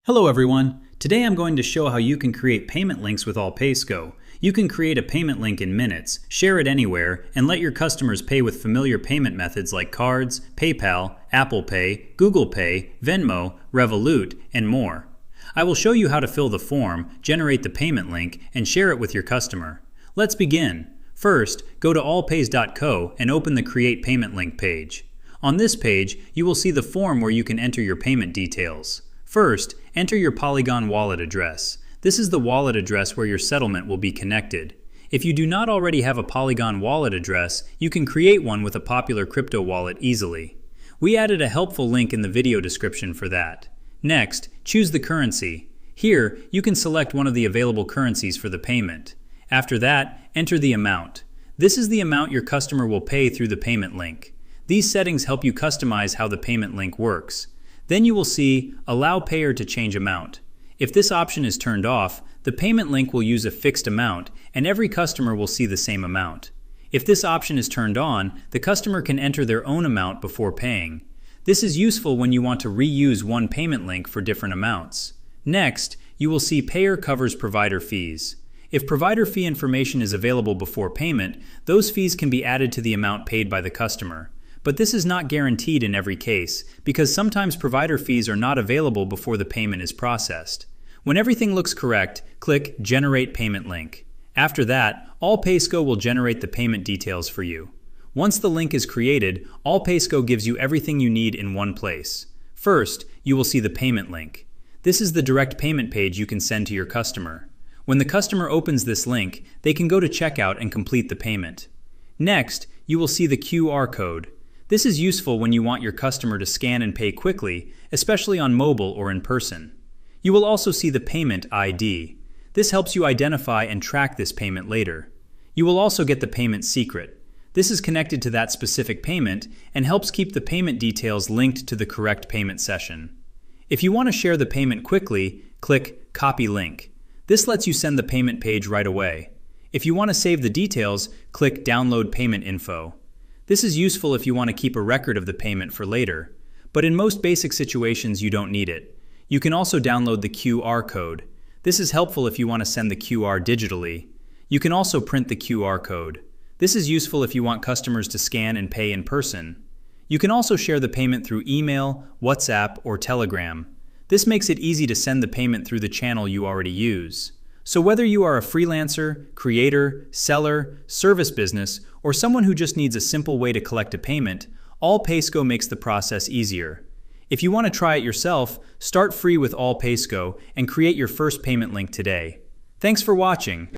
Hello everyone. Today I'm going to show how you can create payment links with AllPaySco. You can create a payment link in minutes, share it anywhere, and let your customers pay with familiar payment methods like cards, PayPal, Apple Pay, Google Pay, Venmo, Revolut, and more. I will show you how to fill the form, generate the payment link, and share it with your customer. Let's begin. First, go to allpays.co and open the Create Payment Link page. On this page, you will see the form where you can enter your payment details. First, enter your Polygon wallet address. This is the wallet address where your settlement will be connected. If you do not already have a Polygon wallet address, you can create one with a popular crypto wallet easily. We added a helpful link in the video description for that. Next, choose the currency. Here, you can select one of the available currencies for the payment. After that, enter the amount. This is the amount your customer will pay through the payment link. These settings help you customize how the payment link works. Then you will see Allow Payer to Change Amount. If this option is turned off, the payment link will use a fixed amount and every customer will see the same amount. If this option is turned on, the customer can enter their own amount before paying. This is useful when you want to reuse one payment link for different amounts. Next, you will see Payer covers provider fees. If provider fee information is available before payment, those fees can be added to the amount paid by the customer. But this is not guaranteed in every case, because sometimes provider fees are not available before the payment is processed. When everything looks correct, click Generate Payment Link. After that, AllPaySco will generate the payment details for you. Once the link is created, AllPaySco gives you everything you need in one place. First, you will see the payment link. This is the direct payment page you can send to your customer. When the customer opens this link, they can go to checkout and complete the payment. Next, you will see the QR code. This is useful when you want your customer to scan and pay quickly, especially on mobile or in person. You will also see the payment ID. This helps you identify and track this payment later. You will also get the payment secret. This is connected to that specific payment and helps keep the payment details linked to the correct payment session. If you want to share the payment quickly, click Copy Link. This lets you send the payment page right away. If you want to save the details, click Download Payment Info. This is useful if you want to keep a record of the payment for later, but in most basic situations you don't need it. You can also download the QR code. This is helpful if you want to send the QR digitally. You can also print the QR code. This is useful if you want customers to scan and pay in person. You can also share the payment through email, WhatsApp, or Telegram. This makes it easy to send the payment through the channel you already use. So whether you are a freelancer, creator, seller, service business, or someone who just needs a simple way to collect a payment, AllPaySco makes the process easier. If you want to try it yourself, start free with AllPaySco and create your first payment link today. Thanks for watching.